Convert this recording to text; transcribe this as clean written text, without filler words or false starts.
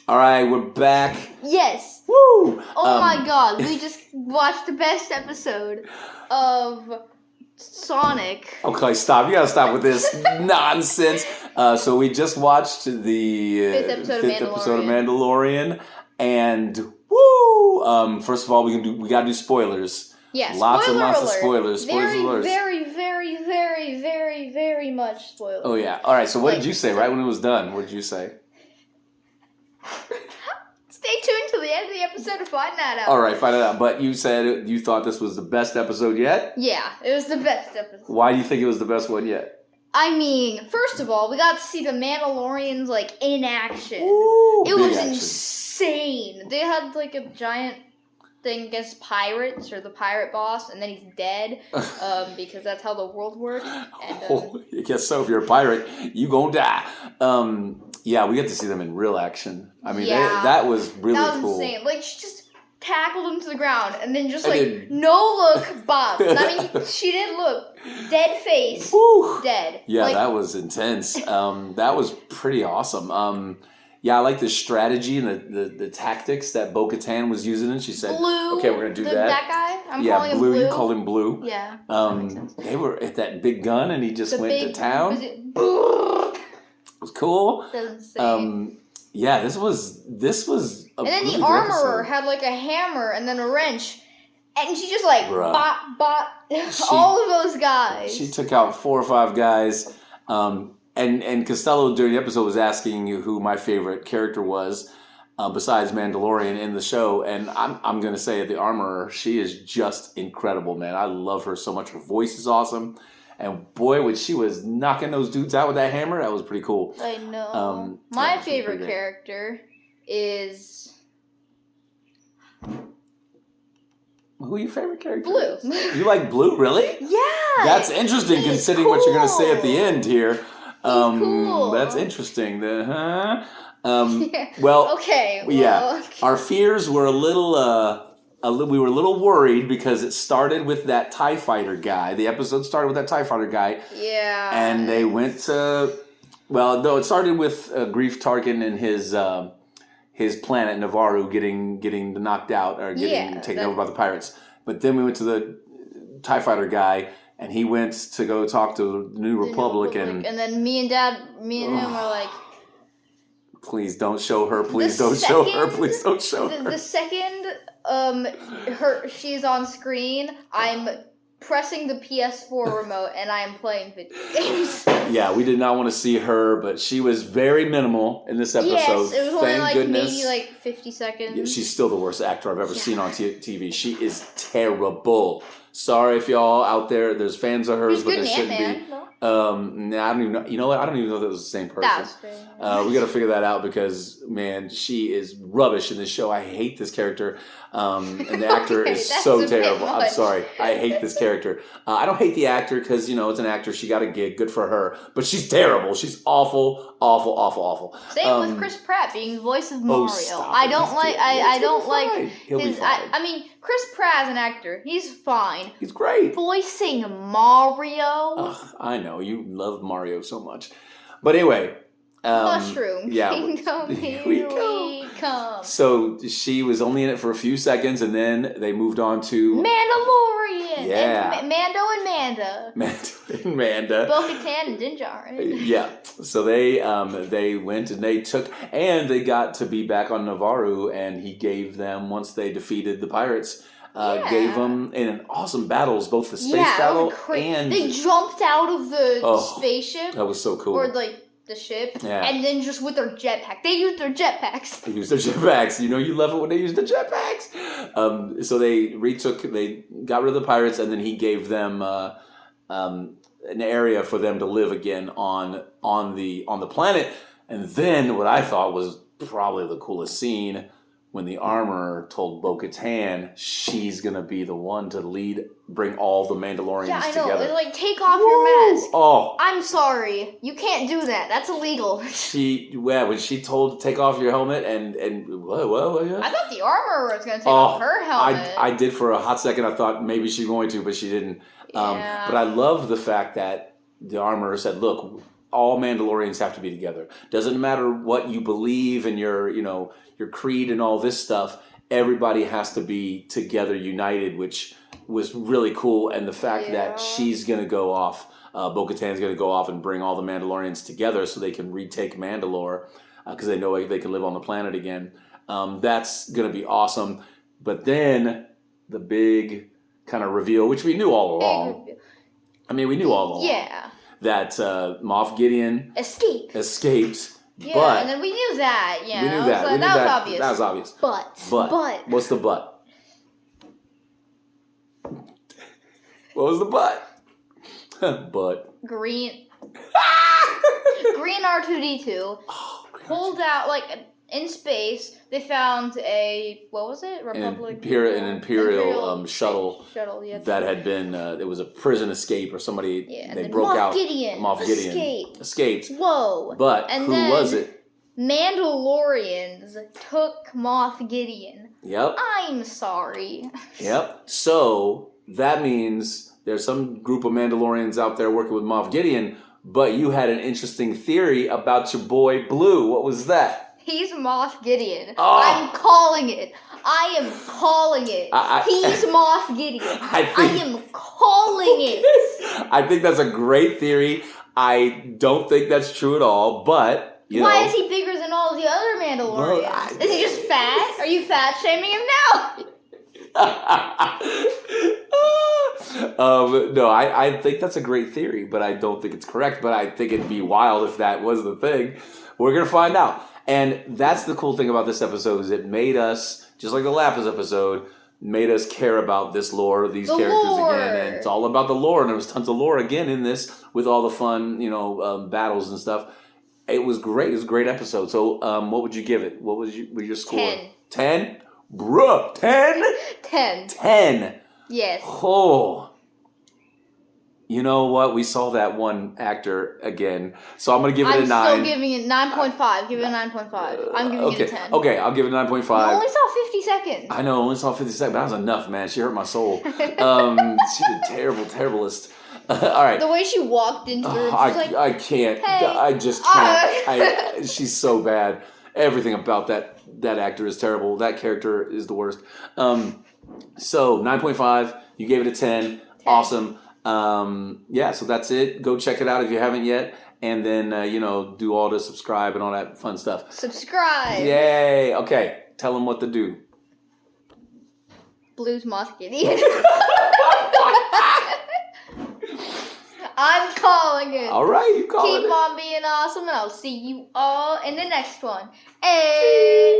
All right, we're back. Yes. Woo! Oh my god, we just watched the best episode of Sonic. Okay, stop. You gotta stop with this nonsense. So we just watched the Fifth episode of Mandalorian, and woo! First of all, we gotta do spoilers. Yeah, lots and lots alert. of spoilers. Very much spoilers. Oh yeah. All right. So what did you say right when it was done? What did you say? Stay tuned till the end of the episode to find that out. All right, find it out. But you said you thought this was the best episode yet? Yeah, it was the best episode. Why do you think it was the best one yet? I mean, first of all, we got to see the Mandalorians like in action. Ooh, it was action. Insane. They had like a giant thing against pirates or the pirate boss, and then he's dead because that's how the world works. And, I guess so. If you're a pirate, you gonna die. Yeah, we get to see them in real action. I mean, that was really cool. That was insane. Like, she just tackled him to the ground and then just no look bombed. I mean, she didn't look. Dead face. Whew. Dead. Yeah, that was intense. That was pretty awesome. Yeah, I like the strategy and the tactics that Bo-Katan was using. And she said, Blue, "Okay, we're gonna do that." That guy. I'm calling him Blue. Blue. You call him Blue. Yeah. They were at that big gun, and he just went to town. It was cool. Yeah, this was a and then really the armorer had like a hammer and then a wrench, and she just like bot all of those guys. She took out 4 or 5 guys. And Costello during the episode was asking you who my favorite character was, besides Mandalorian in the show, and I'm gonna say the armorer. She is just incredible, man. I love her so much. Her voice is awesome. And boy, when she was knocking those dudes out with that hammer, that was pretty cool. I know. My favorite character is... Who are your favorite character? Blue. You like Blue, really? Yeah. That's interesting considering what you're going to say at the end here. Cool. That's interesting. Well, Our fears were a little... we were a little worried because it started with that TIE fighter guy. The episode started with that TIE fighter guy. Yeah. And they went to... Well, no, it started with Grief Tarkin and his planet, Navarro, getting knocked out or getting taken over by the pirates. But then we went to the TIE fighter guy, and he went to go talk to the New Republic. And then me and him were like... Please don't show her. Please don't show her. Please don't show her. The second she's on screen, I'm pressing the PS4 remote and I am playing video games. Yeah, we did not want to see her, but she was very minimal in this episode. Yes, it was Thank only goodness. maybe 50 seconds. Yeah, she's still the worst actor I've ever seen on TV. She is terrible. Sorry if y'all out there's fans of hers, but there shouldn't be. I don't even know. You know what? I don't even know if that was the same person. That was fair. We got to figure that out because, man, she is rubbish in this show. I hate this character. And the actor is so terrible. I'm sorry. I hate this character. I don't hate the actor because, it's an actor. She got a gig. Good for her. But she's terrible. She's awful. Same with Chris Pratt being the voice of Mario. I don't like He'll be fine. I mean, Chris Pratt as an actor, he's fine. He's great. Voicing Mario. Ugh, I know. You love Mario so much. But anyway. Mushroom Kingdom, here we come. So she was only in it for a few seconds, and then they moved on to Mandalorian. Yeah. And Mando and Manda. Mando and Manda. Bo-Katan and Din Djarin. Yeah. So they went and they got to be back on Navarro, and he gave them, once they defeated the pirates, gave them in an awesome battles, both the space battle and they jumped out of the spaceship. That was so cool. Or the ship, and then just with their jetpack. They used their jetpacks. You love it when they use the jetpacks. So they got rid of the pirates, and then he gave them an area for them to live again on the planet. And then what I thought was probably the coolest scene, when the armorer told Bo-Katan she's going to be the one to bring all the Mandalorians together. Yeah, I know. Take off your mask. Oh. I'm sorry. You can't do that. That's illegal. When she told to take off your helmet and what? I thought the armorer was going to take off her helmet. I did for a hot second. I thought maybe she's going to, but she didn't. Yeah. But I love the fact that the armorer said, look, all Mandalorians have to be together. Doesn't matter what you believe and your creed and all this stuff. Everybody has to be together, united, which was really cool. And the fact that she's going to go off, Bo-Katan's going to go off and bring all the Mandalorians together so they can retake Mandalore because they know they can live on the planet again. That's going to be awesome. But then the big kind of reveal, which we knew all along. I mean, we knew all along. Yeah. That Moff Gideon escaped. Yeah, but and then we knew that. Yeah, we knew that. That was obvious. That was obvious. But. What's the but? What was the but? But. Green R2-D2 pulled out, like, in space, they found what was it? Republic? An Imperial shuttle yeah. that had been, it was a prison escape or somebody, they broke Moff out. Gideon Moff Gideon escaped. Whoa. But and who was it? Mandalorians took Moff Gideon. Yep. I'm sorry. Yep. So that means there's some group of Mandalorians out there working with Moff Gideon, but you had an interesting theory about your boy Blue. What was that? He's Moff Gideon. Oh. I'm calling it. I am calling it. He's Moff Gideon. I am calling it. I think that's a great theory. I don't think that's true at all, but why is he bigger than all the other Mandalorians? Well, is he just fat? Are you fat shaming him now? No, I think that's a great theory, but I don't think it's correct. But I think it'd be wild if that was the thing. We're gonna find out. And that's the cool thing about this episode is it made us, just like the Lapis episode, made us care about this lore, these characters again. And it's all about the lore. And there was tons of lore again in this with all the fun, battles and stuff. It was great. It was a great episode. So what would you give it? What was your score? 10. 10? Bruh, 10? 10. 10. Yes. Oh. You know what? We saw that one actor again. So I'm going to give it a 9. I'm still giving it 9.5. Give it a 9.5. I'm giving it a 10. Okay, I'll give it a 9.5. You only saw 50 seconds. I know, only saw 50 seconds. But that was enough, man. She hurt my soul. She's a terriblest. All right. The way she walked into the room, I can't. Hey. I just can't. She's so bad. Everything about that actor is terrible. That character is the worst. So 9.5. You gave it a 10. Awesome. So that's it. Go check it out if you haven't yet. And then, do all the subscribe and all that fun stuff. Subscribe. Yay. Okay. Tell them what to do. Blue's Moff Gideon. I'm calling it. All right. You call it. Keep on being awesome, and I'll see you all in the next one. Hey.